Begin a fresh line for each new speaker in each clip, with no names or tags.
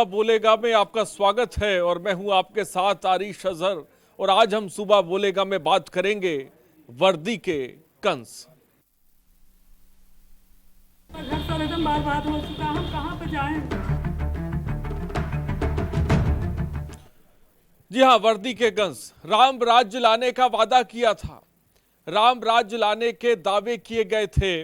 बोलेगा में आपका स्वागत है और मैं हूं आपके साथ आरिश अजहर। और आज हम सुबह बोलेगा में बात करेंगे वर्दी के कंस।
घर साल एकदम बर्बाद हो चुका, हम कहाँ पे जाएं?
जी हां, वर्दी के कंस। राम राज्य लाने का वादा किया था, राम राज्य लाने के दावे किए गए थे,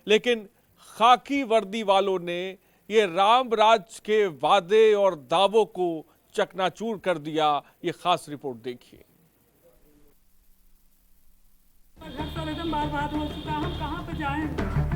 लेकिन खाकी वर्दी वालों ने ये राम राज के वादे और दावों को चकनाचूर कर दिया। ये खास रिपोर्ट देखिए।
घर साल एकदम बर्बाद हो चुका, हम कहाँ पे जाएं?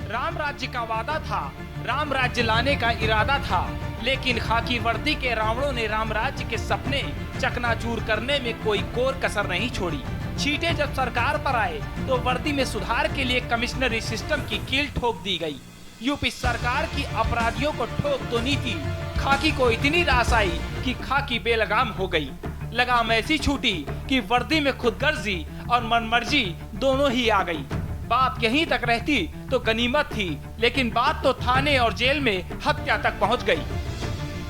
राम राज्य का वादा था, राम राज्य लाने का इरादा था, लेकिन खाकी वर्दी के रावणों ने राम राज्य के सपने चकनाचूर करने में कोई कोर कसर नहीं छोड़ी। छींटे जब सरकार पर आए तो वर्दी में सुधार के लिए कमिश्नरी सिस्टम की कील ठोक दी गई। यूपी सरकार की अपराधियों को ठोक तो नीति खाकी को इतनी रास आई कि खाकी बेलगाम हो गई। लगाम ऐसी छूटी कि वर्दी में खुदगर्जी और मनमर्जी दोनों ही आ गई। बात यहीं तक रहती तो गनीमत थी, लेकिन बात तो थाने और जेल में हत्या तक पहुंच गई।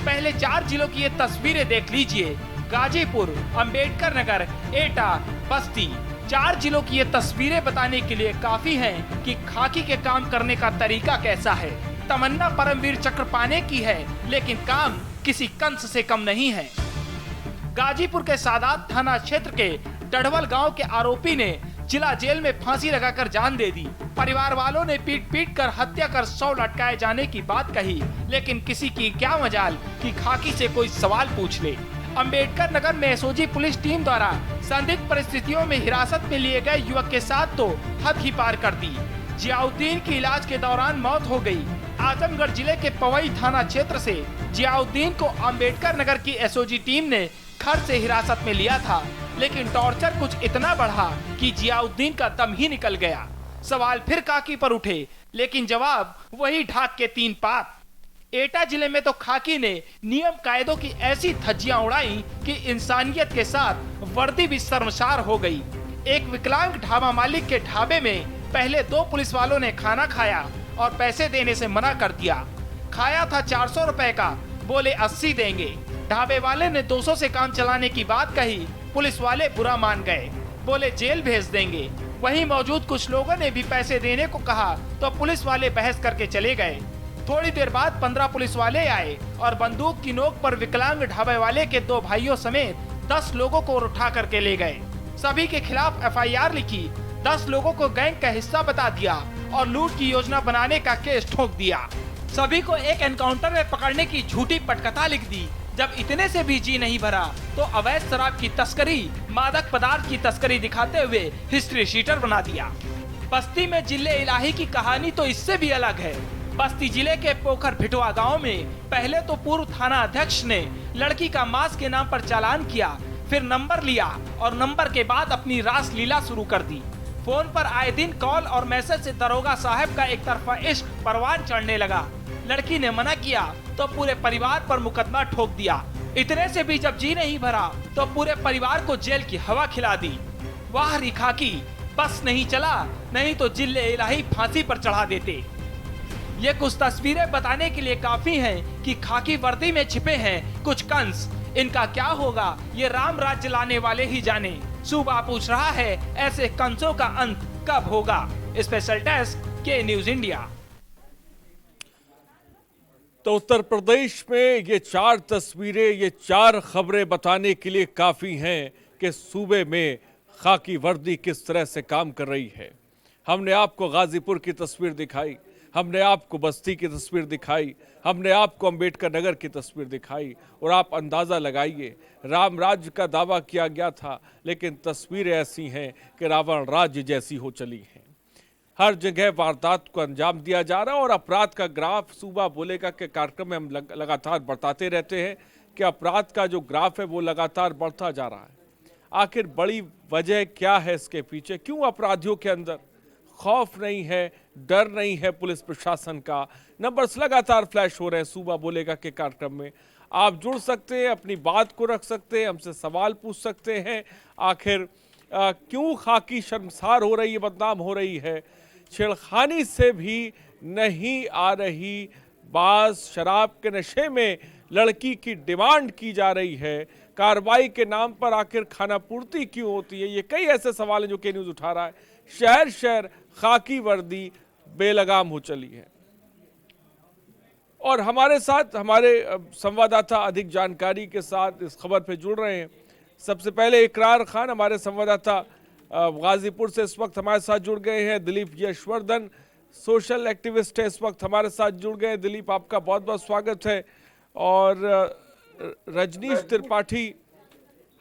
पहले 4 जिलों की ये तस्वीरें देख लीजिए। गाजीपुर, अंबेडकर नगर, एटा, बस्ती। 4 जिलों की ये तस्वीरें बताने के लिए काफी हैं कि खाकी के काम करने का तरीका कैसा है। तमन्ना परमवीर चक्र पाने की है, लेकिन काम किसी कंस से कम नहीं है। गाजीपुर के सादात थाना क्षेत्र के टढ़वल गांव के आरोपी ने जिला जेल में फांसी लगाकर जान दे दी। परिवार वालों ने पीट पीट कर हत्या कर 100 लटकाए जाने की बात कही, लेकिन किसी की क्या मजाल कि खाकी से कोई सवाल पूछ ले। अंबेडकर नगर में एसओजी पुलिस टीम द्वारा संदिग्ध परिस्थितियों में हिरासत में लिए गए युवक के साथ तो हद ही पार कर दी। जियाउद्दीन की इलाज के दौरान मौत हो गई। आजमगढ़ जिले के पवई थाना क्षेत्र से जियाउद्दीन को अंबेडकर नगर की एसओजी टीम ने घर से हिरासत में लिया था, लेकिन टॉर्चर कुछ इतना बढ़ा कि जियाउद्दीन का दम ही निकल गया। सवाल फिर खाकी पर उठे, लेकिन जवाब वही ढाक के 3 पात। एटा जिले में तो खाकी ने नियम कायदों की ऐसी धज्जियां उड़ाई कि इंसानियत के साथ वर्दी भी शर्मसार हो गई। एक विकलांग ढाबा मालिक के ढाबे में पहले 2 पुलिस वालों ने खाना खाया और पैसे देने से मना कर दिया। खाया था 400 रुपए का, बोले 80 देंगे। ढाबे वाले ने 200 से काम चलाने की बात कही, पुलिस वाले बुरा मान गए, बोले जेल भेज देंगे। वहीं मौजूद कुछ लोगों ने भी पैसे देने को कहा तो पुलिस वाले बहस करके चले गए। थोड़ी देर बाद 15 पुलिस वाले आए और बंदूक की नोक पर विकलांग ढाबे वाले के 2 भाइयों समेत 10 लोगों को उठा करके ले गए। सभी के खिलाफ एफआईआर लिखी, 10 लोगों को गैंग का हिस्सा बता दिया और लूट की योजना बनाने का केस ठोक दिया। सभी को एक एनकाउंटर में पकड़ने की झूठी पटकथा लिख दी। जब इतने से भी जी नहीं भरा तो अवैध शराब की तस्करी, मादक पदार्थ की तस्करी दिखाते हुए हिस्ट्री शीटर बना दिया। बस्ती में जिले इलाही की कहानी तो इससे भी अलग है। बस्ती जिले के पोखर भिटवा गांव में पहले तो पूर्व थाना अध्यक्ष ने लड़की का मांस के नाम पर चालान किया, फिर नंबर लिया और नंबर के बाद अपनी रास लीला शुरू कर दी। फोन पर आए दिन कॉल और मैसेज से दरोगा साहब का एक तरफा इश्क परवान चढ़ने लगा। लड़की ने मना किया तो पूरे परिवार पर मुकदमा ठोक दिया। इतने से भी जब जी नहीं भरा तो पूरे परिवार को जेल की हवा खिला दी। वाह री खाकी, बस नहीं चला, नहीं तो जिले इलाही फांसी पर चढ़ा देते। ये कुछ तस्वीरें बताने के लिए काफी हैं कि खाकी वर्दी में छिपे हैं कुछ कंस। इनका क्या होगा ये राम राज्य लाने वाले ही जाने। सूबा पूछ रहा है ऐसे कंसों का अंत कब होगा। स्पेशल डेस्क के न्यूज इंडिया।
तो उत्तर प्रदेश में ये 4 तस्वीरें, ये 4 खबरें बताने के लिए काफ़ी हैं कि सूबे में खाकी वर्दी किस तरह से काम कर रही है। हमने आपको गाजीपुर की तस्वीर दिखाई, हमने आपको बस्ती की तस्वीर दिखाई, हमने आपको अंबेडकर नगर की तस्वीर दिखाई और आप अंदाज़ा लगाइए, राम राज्य का दावा किया गया था, लेकिन तस्वीरें ऐसी हैं कि रावण राज्य जैसी हो चली हैं। हर जगह वारदात को अंजाम दिया जा रहा है और अपराध का ग्राफ सूबा बोलेगा के कार्यक्रम में हम लगातार बताते रहते हैं कि अपराध का जो ग्राफ है वो लगातार बढ़ता जा रहा है। आखिर बड़ी वजह क्या है इसके पीछे? क्यों अपराधियों के अंदर खौफ नहीं है, डर नहीं है पुलिस प्रशासन का? नंबर्स लगातार फ्लैश हो रहे हैं सूबा बोलेगा के कार्यक्रम में। आप जुड़ सकते हैं, अपनी बात को रख सकते हैं, हमसे सवाल पूछ सकते हैं। आखिर क्यों खाकी शर्मसार हो रही है, बदनाम हो रही है? छेड़खानी से भी नहीं आ रही बाज, शराब के नशे में लड़की की डिमांड की जा रही है, कार्रवाई के नाम पर आखिर खाना पूर्ति क्यों होती है? ये कई ऐसे सवाल हैं जो के न्यूज़ उठा रहा है। शहर शहर खाकी वर्दी बेलगाम हो चली है। और हमारे साथ हमारे संवाददाता अधिक जानकारी के साथ इस खबर पे जुड़ रहे हैं। सबसे पहले इकरार खान, हमारे संवाददाता गाजीपुर से इस वक्त हमारे साथ जुड़ गए हैं। दिलीप यशवर्धन सोशल एक्टिविस्ट है, इस वक्त हमारे साथ जुड़ गए हैं। दिलीप, आपका बहुत बहुत स्वागत है। और रजनीश त्रिपाठी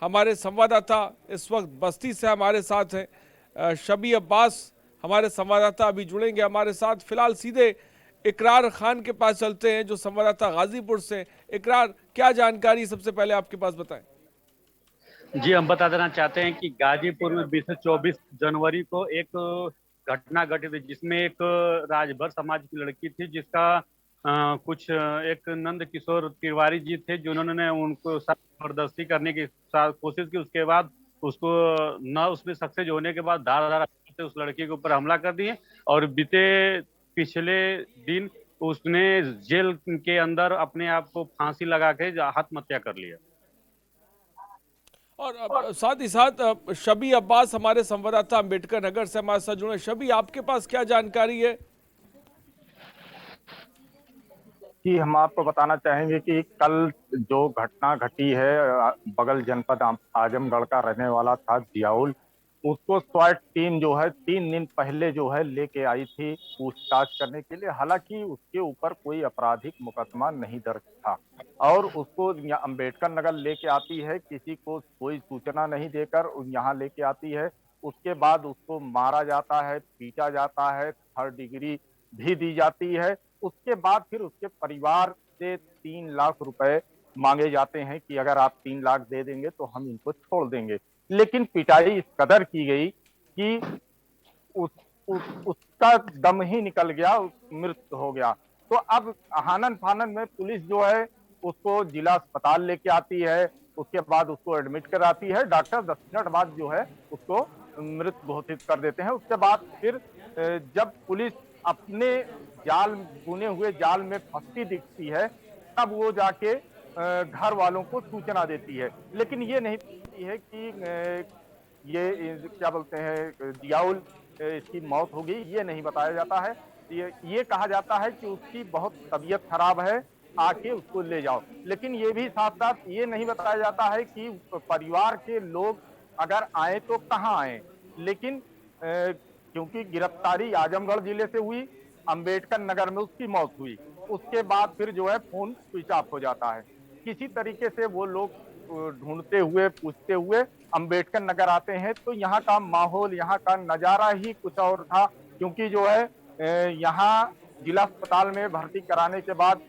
हमारे संवाददाता इस वक्त बस्ती से हमारे साथ हैं। शबी अब्बास हमारे संवाददाता अभी जुड़ेंगे हमारे साथ। फिलहाल सीधे इकरार खान के पास चलते हैं जो संवाददाता गाजीपुर से। इकरार, क्या जानकारी सबसे पहले आपके पास बताएं?
जी, हम बता देना चाहते हैं कि गाजीपुर में 20 से 24 जनवरी को एक घटना घटित हुई जिसमें एक राजभर समाज की लड़की थी जिसका कुछ एक नंद किशोर तिवारी जी थे जिन्होंने उनको जबरदस्ती करने की कोशिश की। उसके बाद उसको न उसमें सक्सेस होने के बाद धार से उस लड़की के ऊपर हमला कर दिए और पिछले दिन उसने जेल के अंदर अपने आप को फांसी लगा के आत्महत्या कर लिया।
और साथ ही साथ शबी अब्बास हमारे संवाददाता अंबेडकर नगर से हमारे साथ जुड़े। शबी, आपके पास क्या जानकारी है?
कि हम आपको बताना चाहेंगे कि कल जो घटना घटी है, बगल जनपद आजमगढ़ का रहने वाला था जियाउल, उसको स्वाट टीम जो है 3 दिन पहले जो है लेके आई थी पूछताछ करने के लिए। हालांकि उसके ऊपर कोई आपराधिक मुकदमा नहीं दर्ज था और उसको अंबेडकर नगर लेके आती है, किसी को कोई सूचना नहीं देकर यहाँ लेके आती है। उसके बाद उसको मारा जाता है, पीटा जाता है, 3rd डिग्री भी दी जाती है। उसके बाद फिर उसके परिवार से 3 लाख रुपए मांगे जाते हैं कि अगर आप 3 लाख दे देंगे तो हम इनको छोड़ देंगे। लेकिन पिटाई इस कदर की गई कि उसका दम ही निकल गया, मृत्यु हो गया। तो अब हानन फानन में पुलिस जो है उसको जिला अस्पताल लेके आती है, उसके बाद उसको एडमिट कराती है। डॉक्टर 10 मिनट बाद जो है उसको मृत घोषित कर देते हैं। उसके बाद फिर जब पुलिस अपने जाल बुने हुए जाल में फंसती दिखती है तब वो जाके घर वालों को सूचना देती है। लेकिन ये नहीं पता है कि ये क्या बोलते हैं जियाउल इसकी मौत हो गई, ये नहीं बताया जाता है। ये कहा जाता है कि उसकी बहुत तबीयत खराब है, आके उसको ले जाओ। लेकिन ये भी साथ साथ ये नहीं बताया जाता है कि परिवार के लोग अगर आए तो कहाँ आए। लेकिन क्योंकि गिरफ्तारी आजमगढ़ जिले से हुई, अंबेडकर नगर में उसकी मौत हुई, उसके बाद फिर जो है फोन स्विच ऑफ हो जाता है। किसी तरीके से वो लोग ढूंढते हुए पूछते हुए अंबेडकर नगर आते हैं तो यहाँ का माहौल, यहाँ का नजारा ही कुछ और था। क्योंकि जो है यहाँ जिला अस्पताल में भर्ती कराने के बाद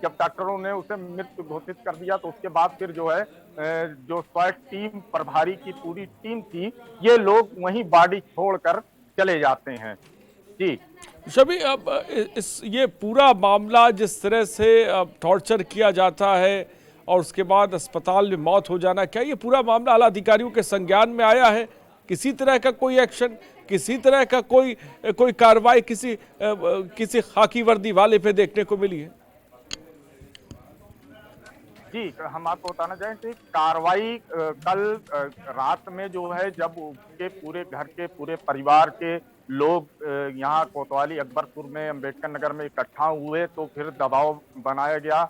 जब डॉक्टरों ने उसे मृत घोषित कर दिया तो उसके बाद फिर जो है जो स्वाट टीम प्रभारी की पूरी टीम थी, ये लोग वहीं बॉडी छोड़कर चले जाते हैं। जी
शबी, अब ये पूरा मामला जिस तरह से टॉर्चर किया जाता है और उसके बाद अस्पताल में मौत हो जाना, क्या ये पूरा मामला आला अधिकारियों के संज्ञान में आया है? किसी तरह का कोई एक्शन, किसी तरह का कोई कार्रवाई किसी खाकी वर्दी वाले पे देखने को मिली है?
जी, हम आपको बताना चाहेंगे कार्रवाई कल रात में जो है जब उसके पूरे घर के पूरे परिवार के लोग यहाँ कोतवाली अकबरपुर में अंबेडकर नगर में इकट्ठा हुए तो फिर दबाव बनाया गया।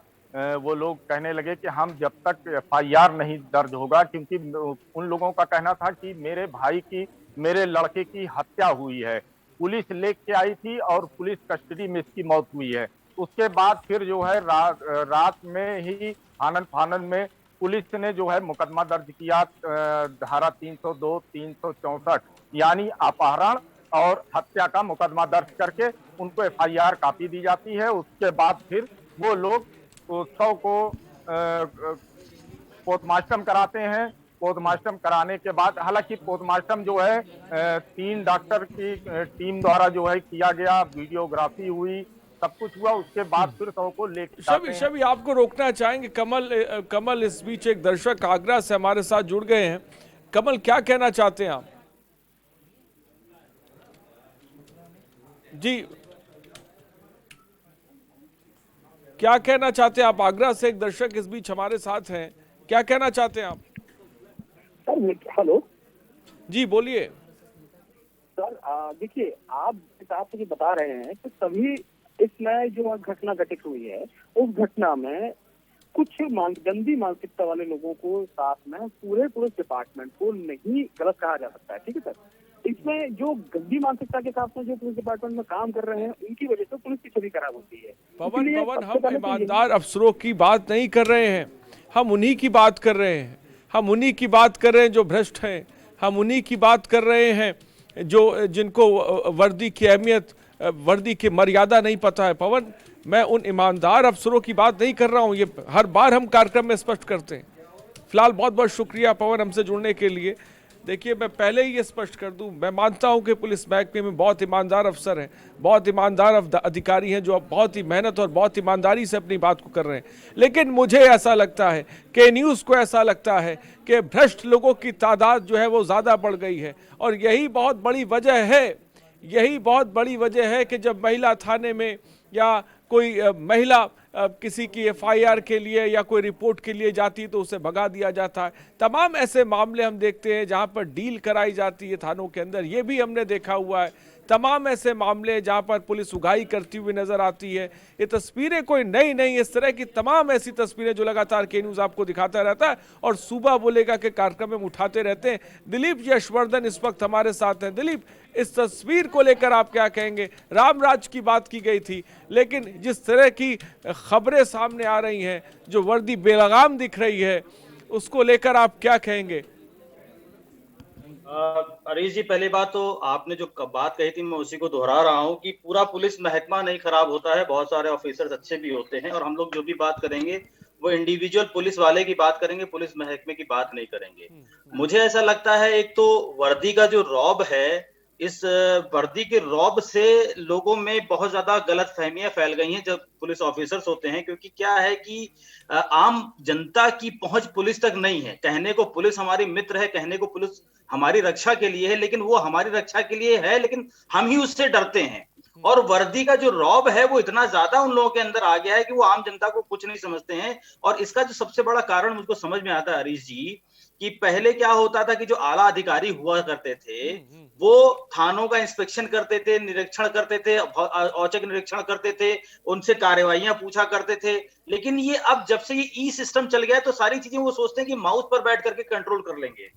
वो लोग कहने लगे कि हम जब तक FIR नहीं दर्ज होगा, क्योंकि उन लोगों का कहना था कि मेरे भाई की, मेरे लड़के की हत्या हुई है, पुलिस लेके आई थी और पुलिस कस्टडी में इसकी मौत हुई है। उसके बाद फिर जो है रात में ही आनन फानन में पुलिस ने जो है मुकदमा दर्ज किया, धारा 302, 364 यानी अपहरण और हत्या का मुकदमा दर्ज करके उनको FIR कॉपी दी जाती है। उसके बाद फिर वो लोग उत्सव को पोस्टमार्टम कराते हैं। पोस्टमार्टम कराने के बाद, हालांकि पोस्टमार्टम जो है 3 डॉक्टर की टीम द्वारा जो है किया गया, वीडियोग्राफी हुई, सब कुछ हुआ। उसके बाद फिर शव को लेकर
शबी आपको रोकना चाहेंगे। कमल इस बीच एक दर्शक आगरा से हमारे साथ जुड़ गए हैं। कमल, क्या कहना चाहते हैं आप? जी, क्या कहना चाहते हैं आप? आगरा से एक दर्शक इस बीच हमारे साथ हैं, क्या कहना चाहते हैं आप?
सर हेलो
जी बोलिए।
सर, देखिए, आप जिस हिसाब से बता रहे हैं कि सभी इसमें जो घटना घटित हुई है उस घटना में कुछ गंदी मानसिकता वाले लोगों को साथ में पूरे पुलिस डिपार्टमेंट को नहीं गलत कहा जा सकता है, ठीक है सर। इसमें जो गंदी मानसिकता के साथ में जो पुलिस डिपार्टमेंट में काम कर रहे हैं उनकी वजह से पुलिस की छवि खराब होती है।
पवन,
इसलिए
पवन,
सबसे
हम
पहले तो
ईमानदार अफसरों की बात नहीं कर रहे हैं, हम उन्हीं की बात कर रहे हैं। हम उन्हीं की बात कर रहे हैं जो भ्रष्ट हैं, हम उन्हीं की बात कर रहे हैं जो जिनको वर्दी की अहमियत, वर्दी की मर्यादा नहीं पता है। पवन, मैं उन ईमानदार अफसरों की बात नहीं कर रहा हूं, ये हर बार हम कार्यक्रम में स्पष्ट करते हैं। फिलहाल बहुत बहुत शुक्रिया पवन हमसे जुड़ने के लिए। देखिए, मैं पहले ही ये स्पष्ट कर दूं, मैं मानता हूं कि पुलिस महकमे में बहुत ईमानदार अफसर हैं, बहुत ईमानदार अधिकारी हैं जो अब बहुत ही मेहनत और बहुत ईमानदारी से अपनी बात को कर रहे हैं। लेकिन मुझे ऐसा लगता है कि न्यूज़ को ऐसा लगता है कि भ्रष्ट लोगों की तादाद जो है वो ज़्यादा बढ़ गई है। और यही बहुत बड़ी वजह है, यही बहुत बड़ी वजह है कि जब महिला थाने में या कोई महिला किसी की एफआईआर के लिए या कोई रिपोर्ट के लिए जाती है तो उसे भगा दिया जाता है। तमाम ऐसे मामले हम देखते हैं जहां पर डील कराई जाती है थानों के अंदर, ये भी हमने देखा हुआ है। तमाम ऐसे मामले जहां पर पुलिस उगाही करती हुई नजर आती है। ये तस्वीरें कोई नई नहीं, इस तरह की तमाम ऐसी तस्वीरें जो लगातार के न्यूज़ आपको दिखाता रहता है और सुबह बोलेगा के कार्यक्रम में उठाते रहते हैं। दिलीप यशवर्धन इस वक्त हमारे साथ हैं। दिलीप, इस तस्वीर को लेकर आप क्या कहेंगे? रामराज की बात की गई थी, लेकिन जिस तरह की खबरें सामने आ रही हैं, जो वर्दी बेलगाम दिख रही है, उसको लेकर आप क्या कहेंगे?
हरीश जी, पहली बात तो आपने जो बात कही थी मैं उसी को दोहरा रहा हूँ कि पूरा पुलिस महकमा नहीं खराब होता है, बहुत सारे ऑफिसर्स अच्छे भी होते हैं। और हम लोग जो भी बात करेंगे वो इंडिविजुअल पुलिस वाले की बात करेंगे, पुलिस महकमे की बात नहीं करेंगे। मुझे ऐसा लगता है एक तो वर्दी का जो रौब है, इस वर्दी के रौब से लोगों में बहुत ज्यादा गलत फहमियां फैल गई हैं जब पुलिस ऑफिसर्स होते हैं। क्योंकि क्या है कि आम जनता की पहुंच पुलिस तक नहीं है। कहने को पुलिस हमारी मित्र है, कहने को पुलिस हमारी रक्षा के लिए है, लेकिन वो हमारी रक्षा के लिए है लेकिन हम ही उससे डरते हैं। और वर्दी का जो रौब है वो इतना ज्यादा उन लोगों के अंदर आ गया है कि वो आम जनता को कुछ नहीं समझते हैं। और इसका जो सबसे बड़ा कारण मुझको समझ में आता है हरीश जी, कि पहले क्या होता था कि जो आला अधिकारी हुआ करते थे वो थानों का इंस्पेक्शन करते थे, निरीक्षण करते थे, औचक निरीक्षण करते थे, उनसे कार्यवाहियां पूछा करते थे। लेकिन ये अब जब से ये ई सिस्टम चल गया है तो सारी चीजें वो सोचते हैं कि माउस पर बैठ करके कंट्रोल कर लेंगे।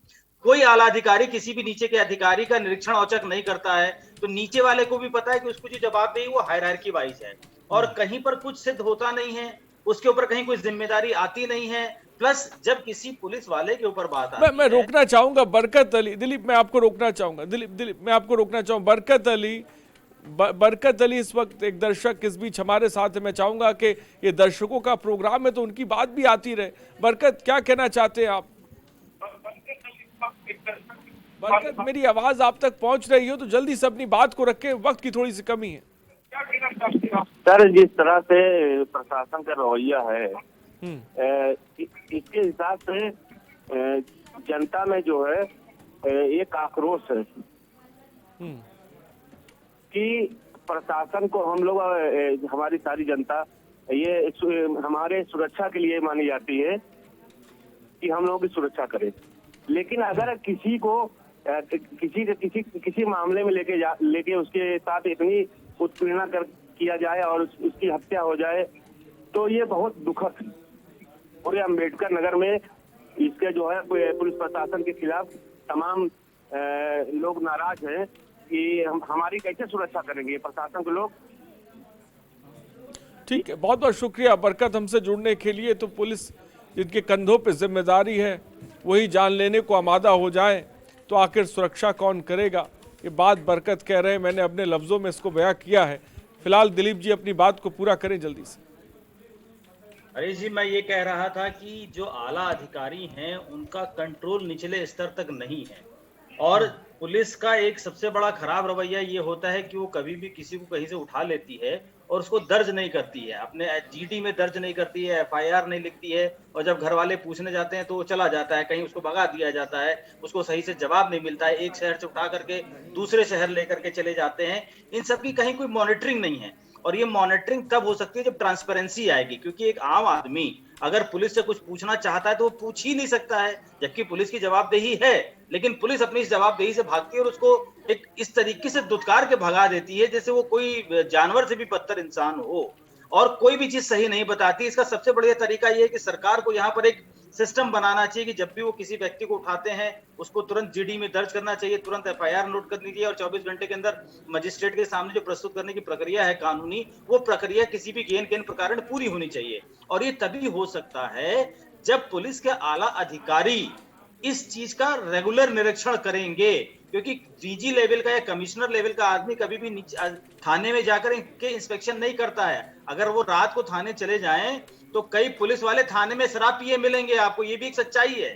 कोई आला अधिकारी किसी भी नीचे के अधिकारी का निरीक्षण औचक नहीं करता है, तो नीचे वाले को भी पता है कि उसको जो जवाब देगी वो हायरार्की वाइज है और कहीं पर कुछ सिद्ध होता नहीं है, उसके ऊपर कहीं कोई जिम्मेदारी आती नहीं है। प्लस जब किसी पुलिस वाले के ऊपर बात आती
मैं रोकना चाहूंगा बरकत अली। दिलीप, मैं आपको रोकना चाहूंगा। दिलीप, मैं आपको रोकना चाहूंगा। बरकत अली इस वक्त एक दर्शक इस बीच हमारे साथ है। मैं चाहूंगा कि ये दर्शकों का प्रोग्राम है तो उनकी बात भी आती रहे। बरकत, क्या कहना चाहते हैं आप? बरकत, मेरी आवाज आप तक पहुंच रही हो तो जल्दी से अपनी बात को रखें, वक्त की थोड़ी सी कमी है।
सर, जिस तरह से प्रशासन का रवैया है इसके हिसाब से जनता में जो है एक आक्रोश है कि प्रशासन को हम लोग, हमारी सारी जनता ये हमारे सुरक्षा के लिए मानी जाती है कि हम लोगों की सुरक्षा करें। लेकिन अगर किसी को किसी मामले में लेके उसके साथ इतनी उत्पीड़ना किया जाए और उसकी हत्या हो जाए तो ये बहुत दुखद है। पूरे अम्बेडकर नगर में इसके जो है पुलिस प्रशासन के खिलाफ तमाम लोग नाराज हैं कि हमारी कैसे सुरक्षा करेंगे प्रशासन के लोग।
ठीक है, बहुत बहुत शुक्रिया बरकत हमसे जुड़ने के लिए। तो पुलिस जिनके कंधों पे जिम्मेदारी है वही जान लेने को आमादा हो जाए तो आखिर सुरक्षा कौन करेगा, ये बात बरकत कह रहे हैं। मैंने अपने लफ्जों में इसको बयां किया है। फिलहाल दिलीप जी अपनी बात को पूरा करें जल्दी से।
हरीश जी, मैं ये कह रहा था कि जो आला अधिकारी हैं उनका कंट्रोल निचले स्तर तक नहीं है। और पुलिस का एक सबसे बड़ा खराब रवैया ये होता है कि वो कभी भी किसी को कहीं से उठा लेती है और उसको दर्ज नहीं करती है, अपने जीडी में दर्ज नहीं करती है, एफआईआर नहीं लिखती है, और जब घर वाले पूछने जाते हैं तो वो चला जाता है, कहीं उसको भगा दिया जाता है, उसको सही से जवाब नहीं मिलता है, एक शहर से उठा करके दूसरे शहर लेकर के चले जाते हैं। इन सब की कहीं कोई मॉनिटरिंग नहीं है, और ये मॉनिटरिंग तब हो सकती है जब ट्रांसपेरेंसी आएगी, क्योंकि एक आम आदमी अगर पुलिस से कुछ पूछना चाहता है तो वो पूछ ही नहीं सकता है, जबकि पुलिस की जवाबदेही है, लेकिन पुलिस अपनी इस जवाबदेही से भागती है और उसको एक इस तरीके से दुत्कार के भगा देती है जैसे वो कोई जानवर से भी बदतर इंसान हो, और कोई भी चीज सही नहीं बताती। इसका सबसे बढ़िया तरीका ये है कि सरकार को यहाँ पर एक सिस्टम बनाना चाहिए कि जब भी वो किसी व्यक्ति को उठाते हैं उसको तुरंत जीडी में दर्ज करना चाहिए, तुरंत एफआईआर नोट करनी चाहिए, और 24 घंटे के अंदर मजिस्ट्रेट के सामने जो प्रस्तुत करने की प्रक्रिया है कानूनी, वो प्रक्रिया किसी भी गेन प्रकार में पूरी होनी चाहिए। और ये तभी हो सकता है जब पुलिस के आला अधिकारी इस चीज का रेगुलर निरीक्षण करेंगे, क्योंकि डीजी लेवल का या कमिश्नर लेवल का आदमी कभी भी थाने में जाकर के इंस्पेक्शन नहीं करता है। अगर वो रात को थाने चले जाएं तो कई पुलिस वाले थाने में शराब पिए मिलेंगे आपको, ये भी एक सच्चाई है।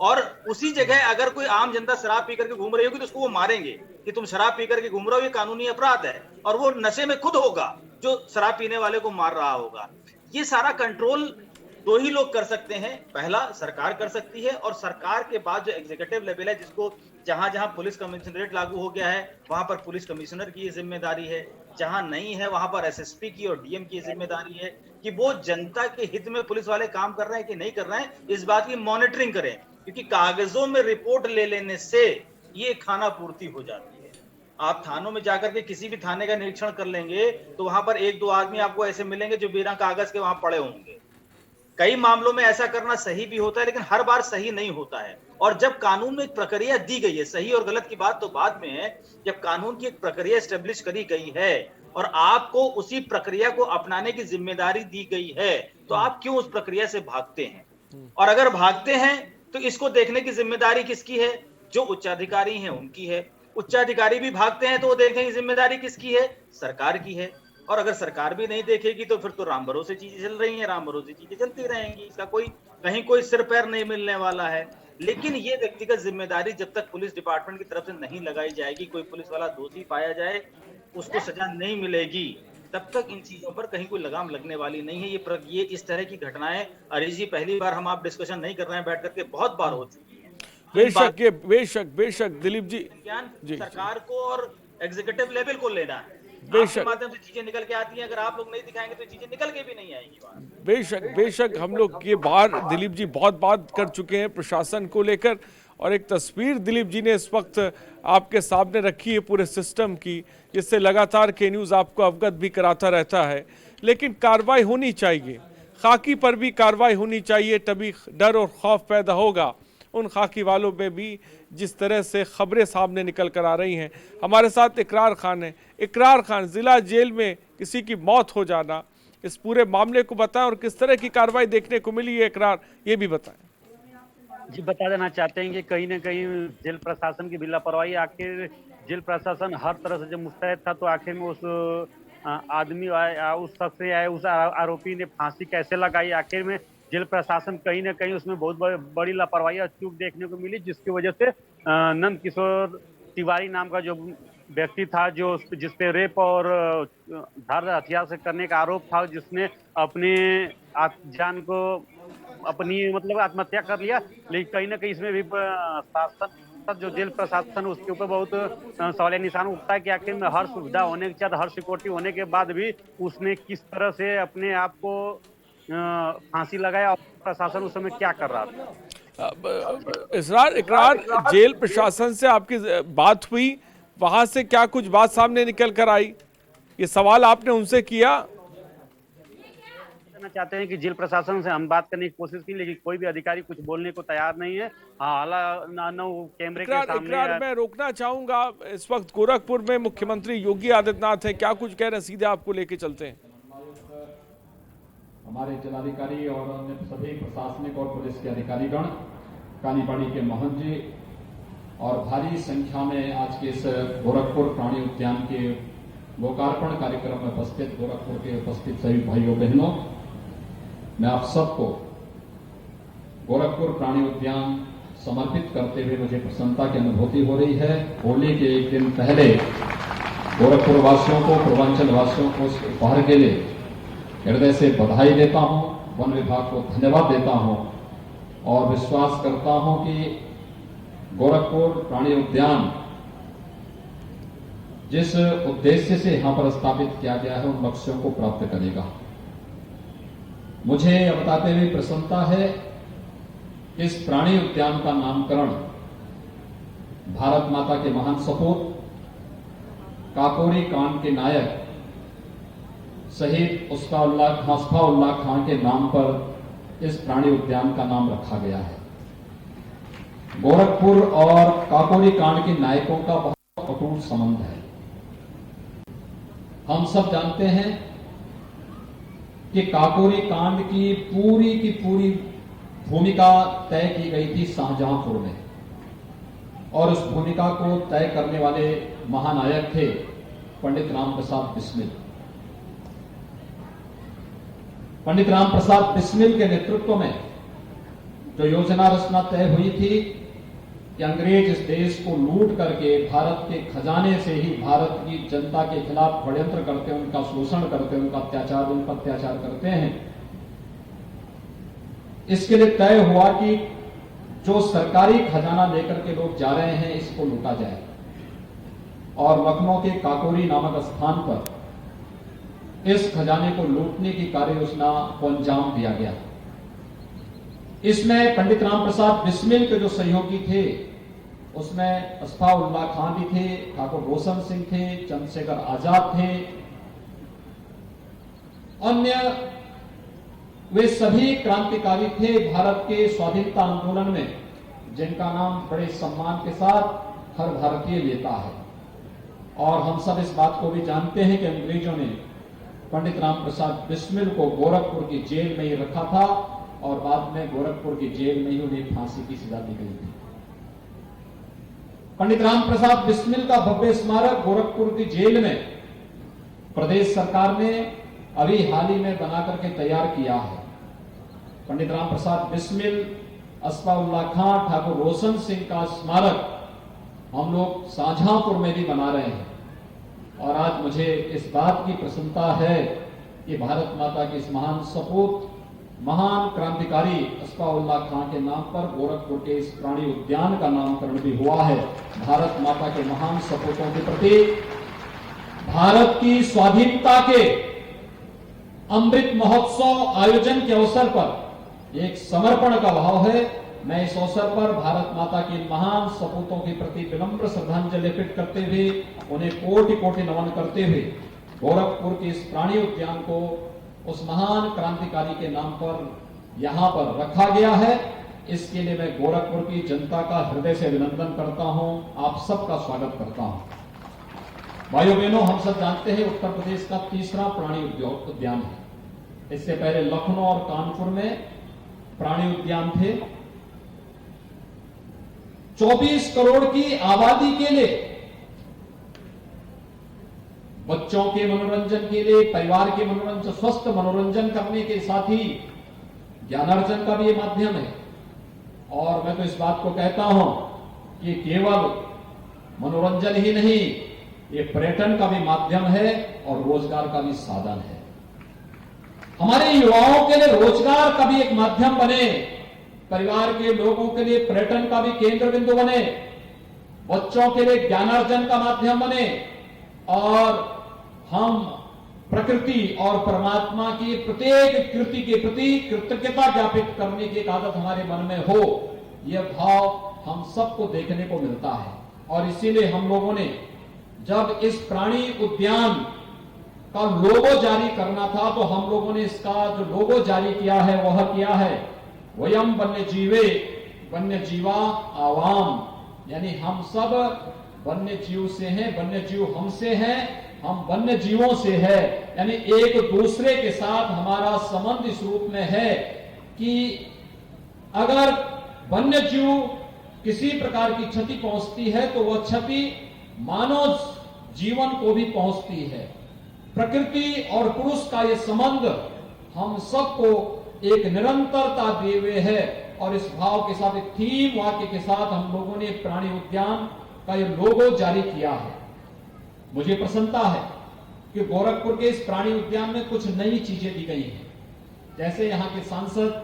और उसी जगह अगर कोई आम जनता शराब पी करके घूम रही होगी तो उसको वो मारेंगे कि तुम शराब पी करके घूम रहे हो, ये कानूनी अपराध है, और वो नशे में खुद होगा जो शराब पीने वाले को मार रहा होगा। ये सारा कंट्रोल दो ही लोग कर सकते हैं, पहला सरकार कर सकती है, और सरकार के बाद जो एग्जीक्यूटिव लेवल है, जिसको जहां जहां पुलिस कमिश्नरेट लागू हो गया है वहां पर पुलिस कमिश्नर की जिम्मेदारी है, जहां नहीं है वहां पर एसएसपी की और डीएम की जिम्मेदारी है कि वो जनता के हित में पुलिस वाले काम कर रहे हैं कि नहीं कर रहे हैं, इस बात की मॉनिटरिंग करें। क्योंकि कागजों में रिपोर्ट ले लेने से ये खाना पूर्ति हो जाती है। आप थानों में जाकर के किसी भी थाने का निरीक्षण कर लेंगे तो वहां पर एक दो आदमी आपको ऐसे मिलेंगे जो बिना कागज के वहां पड़े होंगे। कई मामलों में ऐसा करना सही भी होता है, लेकिन हर बार सही नहीं होता है। और जब कानून में एक प्रक्रिया दी गई है, सही और गलत की बात तो बाद में है, जब कानून की एक प्रक्रिया एस्टेब्लिश करी गई है और आपको उसी प्रक्रिया को अपनाने की जिम्मेदारी दी गई है, तो आप क्यों उस प्रक्रिया से भागते हैं? और अगर भागते हैं तो इसको देखने की जिम्मेदारी किसकी है? जो उच्चाधिकारी हैं उनकी है। उच्चाधिकारी भी भागते हैं तो वो देखने की जिम्मेदारी किसकी है? सरकार की है। और अगर सरकार भी नहीं देखेगी तो फिर तो राम भरोसे चीजें चल रही हैं, राम भरोसे चीजें चलती रहेंगी, इसका कहीं कोई सिर पैर नहीं मिलने वाला है। लेकिन ये व्यक्तिगत जिम्मेदारी जब तक पुलिस डिपार्टमेंट की तरफ से नहीं लगाई जाएगी, कोई पुलिस वाला दोषी पाया जाए, उसको सजा नहीं मिलेगी, तब तक इन चीजों पर कहीं कोई लगाम लगने वाली नहीं है। ये इस तरह की घटनाएं अरीज जी पहली बार हम आप डिस्कशन नहीं कर रहे हैं बैठ करके, बहुत बार हो चुकी है।
बेशक दिलीप जी,
सरकार को और एग्जीक्यूटिव लेवल को लेना है,
बेशक
माध्यम से चीजें निकल के आती हैं। अगर आप लोग नहीं दिखाएंगे तो चीजें निकल के भी नहीं आएंगी।
बेशक हम लोग ये बार दिलीप जी बहुत बात कर चुके हैं प्रशासन को लेकर, और एक तस्वीर दिलीप जी ने इस वक्त आपके सामने रखी है पूरे सिस्टम की, जिससे लगातार के न्यूज़ आपको अवगत भी कराता रहता है। लेकिन कार्रवाई होनी चाहिए, खाकी पर भी कार्रवाई होनी चाहिए, तभी डर और खौफ पैदा होगा उन खाकी वालों में भी, जिस तरह से खबरें सामने निकल कर आ रही हैं। हमारे साथ इकरार खान है। इकरार खान, जिला जेल में किसी की मौत हो जाना, इस पूरे मामले को बताएं और किस तरह की कार्रवाई देखने को मिली है, इकरार ये भी बताएं।
जी, बता देना चाहते हैं कि कहीं ना कहीं जेल प्रशासन की भी लापरवाही, आखिर जेल प्रशासन हर तरह से जब मुस्तैद था तो आखिर में उस आदमी उस शख्स से उस आरोपी ने फांसी कैसे लगाई? आखिर में जेल प्रशासन कहीं ना कहीं उसमें बहुत बड़ी लापरवाही और चूक देखने को मिली, जिसकी वजह से नंद किशोर तिवारी नाम का जो व्यक्ति था, जो जिसपे रेप और धार हथियार से करने का आरोप था, जिसने अपने जान को अपनी आत्महत्या कर लिया। लेकिन कहीं ना कहीं इसमें भी शासन, जो जेल प्रशासन, उसके ऊपर बहुत सवालिया निशान उठता है कि आखिर में हर सुविधा होने के बाद, हर सिक्योरिटी होने के बाद भी उसने किस तरह से अपने आप को फांसी लगाया और प्रशासन उस समय क्या कर रहा था?
इकरार, जेल प्रशासन से आपकी बात हुई, वहां से क्या कुछ बात सामने निकल कर आई? ये सवाल आपने उनसे किया?
चाहते हैं कि जेल प्रशासन से हम बात करने की कोशिश की, लेकिन कोई भी अधिकारी कुछ बोलने को तैयार नहीं है। कैमरे के सामने
मैं रोकना चाहूंगा। इस वक्त गोरखपुर में मुख्यमंत्री योगी आदित्यनाथ है, क्या कुछ कह रहे हैं, सीधे आपको लेके चलते हैं।
हमारे जिलाधिकारी और अन्य सभी प्रशासनिक और पुलिस के अधिकारीगण, कालीबाड़ी के महंत जी और भारी संख्या में आज के इस गोरखपुर प्राणी उद्यान के लोकार्पण कार्यक्रम में उपस्थित गोरखपुर के उपस्थित सभी भाइयों बहनों, मैं आप सबको गोरखपुर प्राणी उद्यान समर्पित करते हुए मुझे प्रसन्नता की अनुभूति हो रही है। होली के एक दिन पहले गोरखपुर वासियों को, पूर्वांचल वासियों को इस उपहार के लिए हृदय से बधाई देता हूं, वन विभाग को धन्यवाद देता हूं और विश्वास करता हूं कि गोरखपुर प्राणी उद्यान जिस उद्देश्य से यहां पर स्थापित किया गया है उन लक्ष्यों को प्राप्त करेगा। मुझे यह बताते हुए प्रसन्नता है कि इस प्राणी उद्यान का नामकरण भारत माता के महान सपूत काकोरी कांड के नायक शहीद हस्फाउल्लाह खां के नाम पर इस प्राणी उद्यान का नाम रखा गया है। गोरखपुर और काकोरी कांड के नायकों का बहुत अटूट संबंध है। हम सब जानते हैं कि काकोरी कांड की पूरी भूमिका तय की गई थी शाहजहांपुर में और उस भूमिका को तय करने वाले महानायक थे पंडित राम प्रसाद बिस्मिल। पंडित राम प्रसाद बिस्मिल के नेतृत्व में जो योजना रचना तय हुई थी कि अंग्रेज इस देश को लूट करके भारत के खजाने से ही भारत की जनता के खिलाफ षड्यंत्र करते हैं, उनका शोषण करते हैं, उनका अत्याचार करते हैं। इसके लिए तय हुआ कि जो सरकारी खजाना लेकर के लोग जा रहे हैं इसको लूटा जाए और लखनऊ के काकोरी नामक स्थान पर इस खजाने को लूटने की कार्य योजना को अंजाम दिया गया। इसमें पंडित राम प्रसाद बिस्मिल के जो सहयोगी थे उसमें हस्फाउल्लाह खां भी थे, ठाकुर रोशन सिंह थे, चंद्रशेखर आजाद थे, अन्य वे सभी क्रांतिकारी थे भारत के स्वाधीनता आंदोलन में जिनका नाम बड़े सम्मान के साथ हर भारतीय लेता है। और हम सब इस बात को भी जानते हैं कि अंग्रेजों ने पंडित राम प्रसाद बिस्मिल को गोरखपुर की जेल में ही रखा था और बाद में गोरखपुर की जेल में ही उन्हें फांसी की सजा दी गई थी। पंडित राम प्रसाद बिस्मिल का भव्य स्मारक गोरखपुर की जेल में प्रदेश सरकार ने अभी हाल ही में बना करके तैयार किया है। पंडित राम प्रसाद बिस्मिल, हस्फाउल्लाह खां, ठाकुर रोशन सिंह का स्मारक हम लोग शाहजहांपुर में भी बना रहे हैं और आज मुझे इस बात की प्रसन्नता है कि भारत माता की इस महान सपूत, महान क्रांतिकारी हस्फाउल्लाह खां के नाम पर गोरखपुर के इस प्राणी उद्यान का नामकरण भी हुआ है। भारत माता के महान सपूतों के प्रति भारत की स्वाधीनता के अमृत महोत्सव आयोजन के अवसर पर एक समर्पण का भाव है। मैं इस अवसर पर भारत माता की महान सपूतों के प्रति विनम्र श्रद्धांजलि अर्पित करते हुए उन्हें कोटि कोटि नमन करते हुए गोरखपुर के इस प्राणी उद्यान को उस महान क्रांतिकारी के नाम पर यहां पर रखा गया है। इसके लिए मैं गोरखपुर की जनता का हृदय से अभिनंदन करता हूं, आप सबका स्वागत करता हूं। भाइयों बहनों, हम सब जानते हैं उत्तर प्रदेश का तीसरा प्राणी उद्यान है। इससे पहले लखनऊ और कानपुर में प्राणी उद्यान थे। 24 करोड़ की आबादी के लिए, बच्चों के मनोरंजन के लिए, परिवार के मनोरंजन, स्वस्थ मनोरंजन करने के साथ ही ज्ञानार्जन का भी ये माध्यम है। और मैं तो इस बात को कहता हूं कि केवल मनोरंजन ही नहीं, ये पर्यटन का भी माध्यम है और रोजगार का भी साधन है। हमारे युवाओं के लिए रोजगार का भी एक माध्यम बने, परिवार के लोगों के लिए पर्यटन का भी केंद्र बिंदु बने, बच्चों के लिए ज्ञानार्जन का माध्यम बने और हम प्रकृति और परमात्मा की प्रत्येक कृति के प्रति कृतज्ञता ज्ञापित करने की एक आदत हमारे मन में हो, यह भाव हम सबको देखने को मिलता है। और इसीलिए हम लोगों ने जब इस प्राणी उद्यान का लोगो जारी करना था तो हम लोगों ने इसका जो लोगो जारी किया है वह किया है वयम वन्य जीवे वन्य जीवा आवाम, यानी हम सब वन्य जीव से हैं, वन्य जीव हमसे हैं, हम वन्य जीवों से है। यानी एक दूसरे के साथ हमारा संबंध इस रूप में है कि अगर वन्य जीव किसी प्रकार की क्षति पहुंचती है तो वह क्षति मानव जीवन को भी पहुंचती है। प्रकृति और पुरुष का यह संबंध हम सबको एक निरंतरता दिए हुए है और इस भाव के साथ, एक थीम वाक्य के साथ हम लोगों ने प्राणी उद्यान का ये लोगो जारी किया है। मुझे प्रसन्नता है कि गोरखपुर के इस प्राणी उद्यान में कुछ नई चीजें दी गई हैं। जैसे यहां के सांसद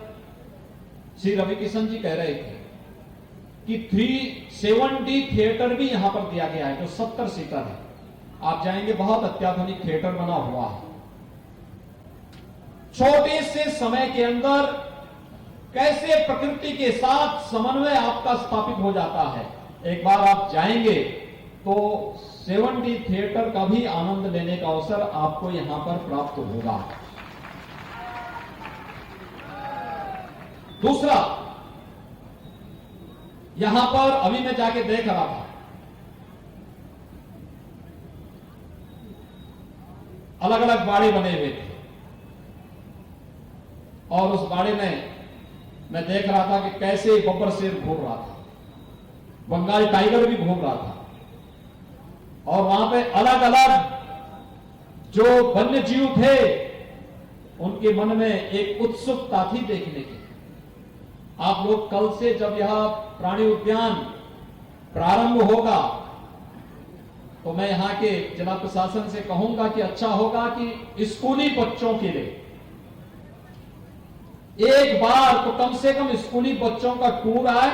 श्री रवि किशन जी कह रहे थे कि 370 थिएटर भी यहां पर दिया गया है, जो 70 सीटर है। आप जाएंगे, बहुत अत्याधुनिक थिएटर बना हुआ है। छोटे से समय के अंदर कैसे प्रकृति के साथ समन्वय आपका स्थापित हो जाता है। एक बार आप जाएंगे तो 70 थिएटर का भी आनंद लेने का अवसर आपको यहां पर प्राप्त होगा। दूसरा, यहां पर अभी मैं जाके देख रहा था, अलग अलग बाड़े बने हुए थे और उस बाड़े में मैं देख रहा था कि कैसे बब्बर शेर घूम रहा था, बंगाल टाइगर भी घूम रहा था और वहां पे अलग अलग जो वन्य जीव थे उनके मन में एक उत्सुकता थी देखने की। आप लोग कल से जब यह प्राणी उद्यान प्रारंभ होगा तो मैं यहां के जिला प्रशासन से कहूंगा कि अच्छा होगा कि स्कूली बच्चों के लिए एक बार तो कम से कम स्कूली बच्चों का टूर आए,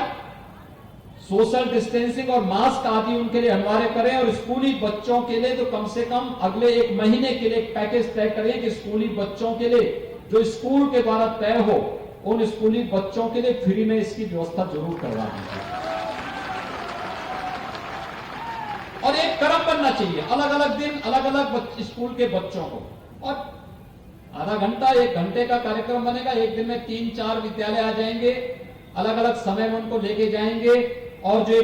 सोशल डिस्टेंसिंग और मास्क आदि उनके लिए अनिवार्य करें और स्कूली बच्चों के लिए तो कम से कम अगले 1 महीने के लिए एक पैकेज तय करें कि स्कूली बच्चों के लिए जो स्कूल के द्वारा तय हो, उन स्कूली बच्चों के लिए फ्री में इसकी व्यवस्था जरूर करवा दीजिए। और एक क्रम बनना चाहिए, अलग अलग दिन अलग अलग स्कूल के बच्चों को, और आधा घंटा 1 घंटे का कार्यक्रम बनेगा। एक दिन में 3-4 विद्यालय आ जाएंगे, अलग अलग समय में उनको लेके जाएंगे और जो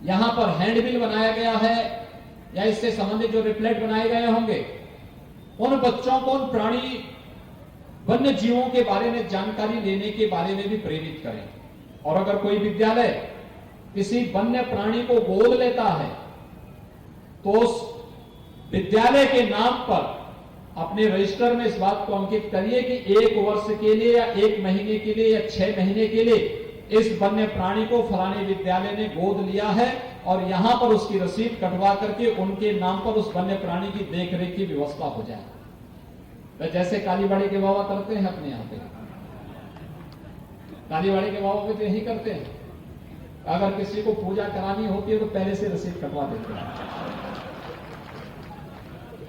यहां पर हैंडबिल बनाया गया है या इससे संबंधित जो रिप्लेट बनाए गए होंगे, उन बच्चों को उन प्राणी वन्य जीवों के बारे में जानकारी लेने के बारे में भी प्रेरित करें। और अगर कोई विद्यालय किसी वन्य प्राणी को गोद लेता है तो उस विद्यालय के नाम पर अपने रजिस्टर में इस बात को अंकित करिए कि 1 वर्ष के लिए या 1 महीने के लिए या 6 महीने के लिए इस वन्य प्राणी को फलाने विद्यालय ने गोद लिया है और यहां पर उसकी रसीद कटवा करके उनके नाम पर उस वन्य प्राणी की देखरेख की व्यवस्था हो जाए। तो जैसे कालीबाड़ी के बाबा करते हैं अपने यहां पे, कालीबाड़ी के बाबा पे तो यही करते हैं, अगर किसी को पूजा करानी होती है तो पहले से रसीद कटवा देते हैं।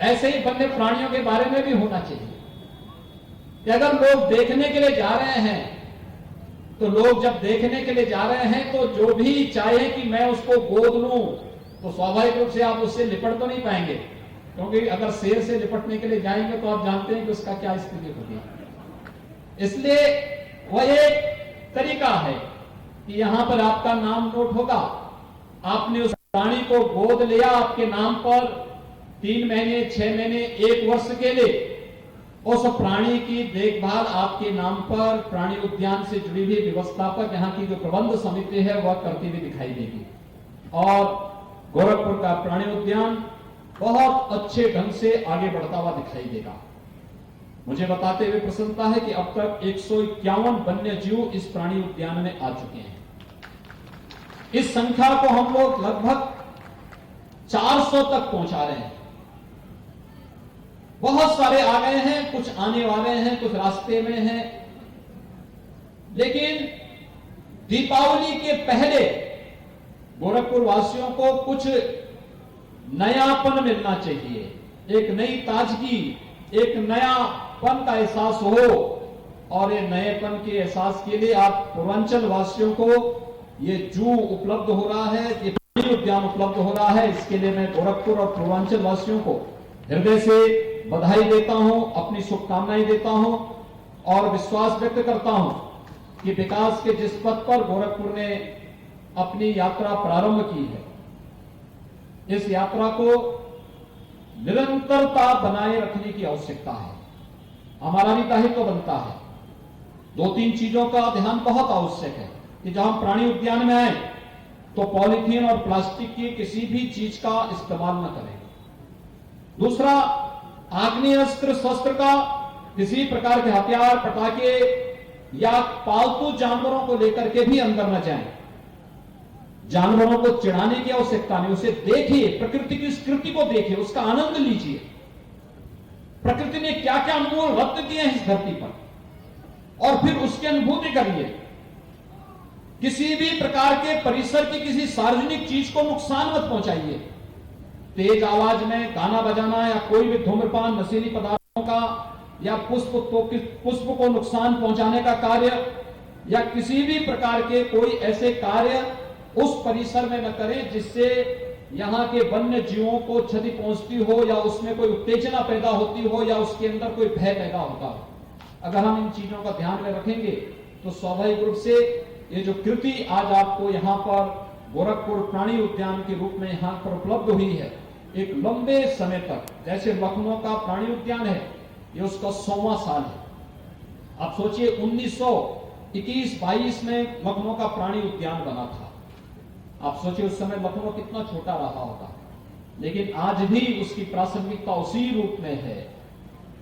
ऐसे ही वन्य प्राणियों के बारे में भी होना चाहिए कि अगर लोग देखने के लिए जा रहे हैं तो लोग जब देखने के लिए जा रहे हैं तो जो भी चाहे कि मैं उसको गोद लूं तो स्वाभाविक रूप से आप उससे लिपट तो नहीं पाएंगे, क्योंकि अगर शेर से लिपटने के लिए जाएंगे तो आप जानते हैं कि उसका क्या स्थिति होगी। इसलिए वह एक तरीका है कि यहां पर आपका नाम नोट होगा, आपने उस प्राणी को गोद लिया आपके नाम पर 3 महीने 6 महीने 1 वर्ष के लिए, उस प्राणी की देखभाल आपके नाम पर प्राणी उद्यान से जुड़ी हुई व्यवस्थापक यहाँ की जो प्रबंध समिति है वह करती हुई दिखाई देगी और गोरखपुर का प्राणी उद्यान बहुत अच्छे ढंग से आगे बढ़ता हुआ दिखाई देगा। मुझे बताते हुए प्रसन्नता है कि अब तक 151 वन्य जीव इस प्राणी उद्यान में आ चुके हैं। इस संख्या को हम लोग लगभग 400 तक पहुंचा रहे हैं। बहुत सारे आ गए हैं, कुछ आने वाले हैं, कुछ रास्ते में हैं, लेकिन दीपावली के पहले गोरखपुर वासियों को कुछ नयापन मिलना चाहिए, एक नई ताजगी, एक नयापन का एहसास हो और ये नएपन के एहसास के लिए आप पूर्वांचल वासियों को ये जू उपलब्ध हो रहा है, ये प्राणी उद्यान उपलब्ध हो रहा है। इसके लिए मैं गोरखपुर और पूर्वांचल वासियों को हृदय से बधाई देता हूं, अपनी शुभकामनाएं देता हूं और विश्वास व्यक्त करता हूं कि विकास के जिस पथ पर गोरखपुर ने अपनी यात्रा प्रारंभ की है, इस यात्रा को निरंतरता बनाए रखने की आवश्यकता है। हमारा भी दायित्व बनता है। 2-3 चीजों का ध्यान बहुत आवश्यक है कि जब हम प्राणी उद्यान में आए तो पॉलीथीन और प्लास्टिक की किसी भी चीज का इस्तेमाल न करें। दूसरा, आग्नेय अस्त्र शस्त्र का, किसी प्रकार के हथियार, पटाखे या पालतू जानवरों को लेकर के भी अंदर न जाएं। जानवरों को चिढ़ाने की आवश्यकता नहीं, उसे देखिए, प्रकृति की इस कृति को देखिए, उसका आनंद लीजिए। प्रकृति ने क्या क्या अनमोल रत्न दिए हैं इस धरती पर, और फिर उसकी अनुभूति करिए। किसी भी प्रकार के परिसर की किसी सार्वजनिक चीज को नुकसान मत पहुंचाइए। तेज आवाज में गाना बजाना या कोई भी धूम्रपान, नशीली पदार्थों का या पुष्प को नुकसान पहुंचाने का कार्य या किसी भी प्रकार के कोई ऐसे कार्य उस परिसर में न करें जिससे यहां के वन्य जीवों को क्षति पहुंचती हो या उसमें कोई उत्तेजना पैदा होती हो या उसके अंदर कोई भय पैदा होता हो। अगर हम इन चीजों का ध्यान में रखेंगे तो स्वाभाविक रूप से ये जो कृति आज आपको यहाँ पर गोरखपुर प्राणी उद्यान के रूप में यहाँ पर उपलब्ध हुई है, एक लंबे समय तक, जैसे लखनऊ का प्राणी उद्यान है, ये उसका 100वां साल है। आप सोचिए 1921-22 में लखनऊ का प्राणी उद्यान बना था। आप सोचिए उस समय लखनऊ कितना छोटा रहा होगा, लेकिन आज भी उसकी प्रासंगिकता उसी रूप में है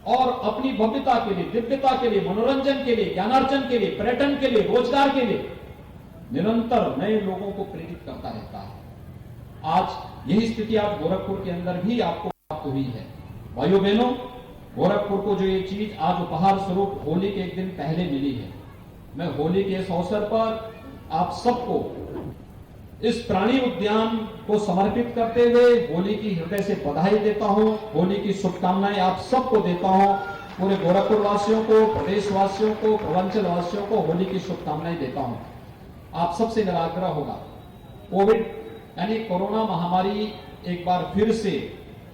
और अपनी भव्यता के लिए, दिव्यता के लिए, मनोरंजन के लिए, ज्ञानार्जन के लिए, पर्यटन के लिए, रोजगार के लिए निरंतर नए लोगों को प्रेरित करता रहता है। आज यही स्थिति आज गोरखपुर के अंदर भी आपको प्राप्त हुई है। भाइयों बहनों, गोरखपुर को जो ये चीज आज उपहार स्वरूप होली के एक दिन पहले मिली है, मैं होली के इस अवसर पर आप सबको इस प्राणी उद्यान को समर्पित करते हुए होली की हृदय से बधाई देता हूं, होली की शुभकामनाएं आप सबको देता हूं। पूरे गोरखपुर वासियों को, प्रदेश वासियों को, पूर्वांचल वासियों को होली की शुभकामनाएं देता हूं। आप सबसे मेरा आग्रह होगा, कोविड यानी कोरोना महामारी एक बार फिर से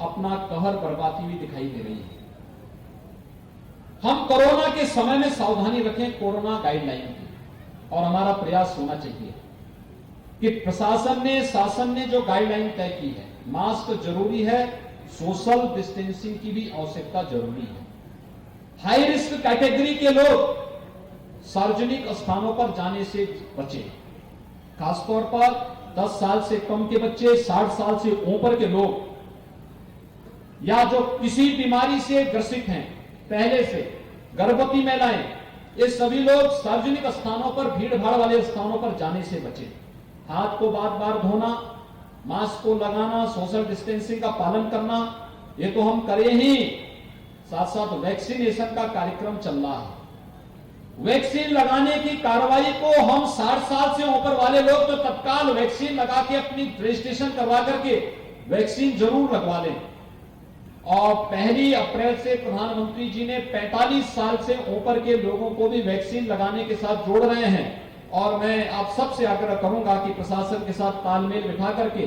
अपना कहर बरपाती हुई दिखाई दे रही है। हम कोरोना के समय में सावधानी रखें कोरोना गाइडलाइन की, और हमारा प्रयास होना चाहिए कि प्रशासन ने, शासन ने जो गाइडलाइन तय की है, मास्क जरूरी है, सोशल डिस्टेंसिंग की भी आवश्यकता जरूरी है। हाई रिस्क कैटेगरी के लोग सार्वजनिक स्थानों पर जाने से बचें, खासतौर पर 10 साल से कम के बच्चे, 60 साल से ऊपर के लोग, या जो किसी बीमारी से ग्रसित हैं पहले से, गर्भवती महिलाएं, ये सभी लोग सार्वजनिक स्थानों पर, भीड़ भाड़ वाले स्थानों पर जाने से बचें। हाथ को बार बार धोना, मास्क को लगाना, सोशल डिस्टेंसिंग का पालन करना, ये तो हम करें ही, साथ साथ वैक्सीनेशन का कार्यक्रम चल रहा है। वैक्सीन लगाने की कार्रवाई को हम 60 साल से ऊपर वाले लोग तो तत्काल वैक्सीन लगा के अपनी रजिस्ट्रेशन करवा करके वैक्सीन जरूर लगवा लें। और 1 अप्रैल से प्रधानमंत्री जी ने 45 साल से ऊपर के लोगों को भी वैक्सीन लगाने के साथ जोड़ रहे हैं। और मैं आप सबसे आग्रह करूंगा कि प्रशासन के साथ तालमेल बिठा करके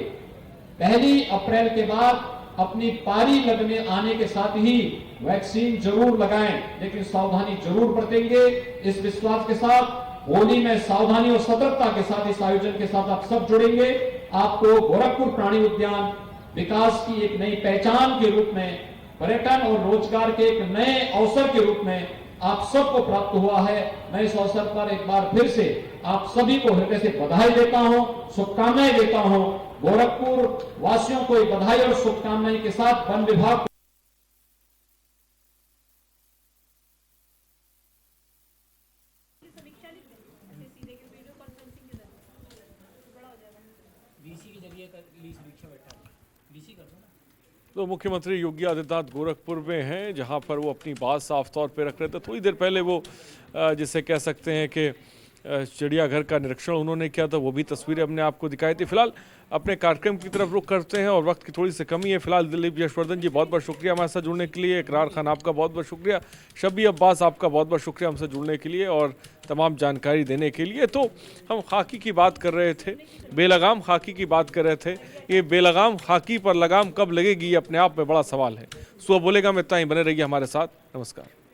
1 अप्रैल के बाद अपनी पारी लगने आने के साथ ही वैक्सीन जरूर लगाएं, लेकिन सावधानी जरूर बरतेंगे। इस विश्वास के साथ होली में सावधानी और सतर्कता के साथ इस आयोजन के साथ आप सब जुड़ेंगे। आपको गोरखपुर प्राणी उद्यान विकास की एक नई पहचान के रूप में, पर्यटन और रोजगार के एक नए अवसर के रूप में आप सबको प्राप्त हुआ है। मैं इस अवसर पर एक बार फिर से आप सभी को हृदय से बधाई देता हूं, शुभकामनाएं देता हूं। गोरखपुर वासियों को एक बधाई और शुभकामनाएं के साथ वन विभाग
तो मुख्यमंत्री योगी आदित्यनाथ गोरखपुर में हैं, जहां पर वो अपनी बात साफ तौर पे रख रहे थे। थोड़ी देर पहले वो जिसे कह सकते हैं कि चिड़ियाघर का निरीक्षण उन्होंने किया था, वो भी तस्वीरें हमने आपको दिखाई थी। फिलहाल अपने कार्यक्रम की तरफ रुख करते हैं और वक्त की थोड़ी सी कमी है। फिलहाल दिलीप यशवर्धन जी बहुत बहुत शुक्रिया हमारे साथ जुड़ने के लिए, इकरार खान आपका बहुत बहुत शुक्रिया, शबी अब्बास आपका बहुत बहुत शुक्रिया हमसे जुड़ने के लिए और तमाम जानकारी देने के लिए। तो हम खाकी की बात कर रहे थे, बेलगाम खाकी की बात कर रहे थे। ये बेलगाम खाकी पर लगाम कब लगेगी, ये अपने आप में बड़ा सवाल है। सुबह बोलेगा में इतना ही, बने रहिए हमारे साथ। नमस्कार।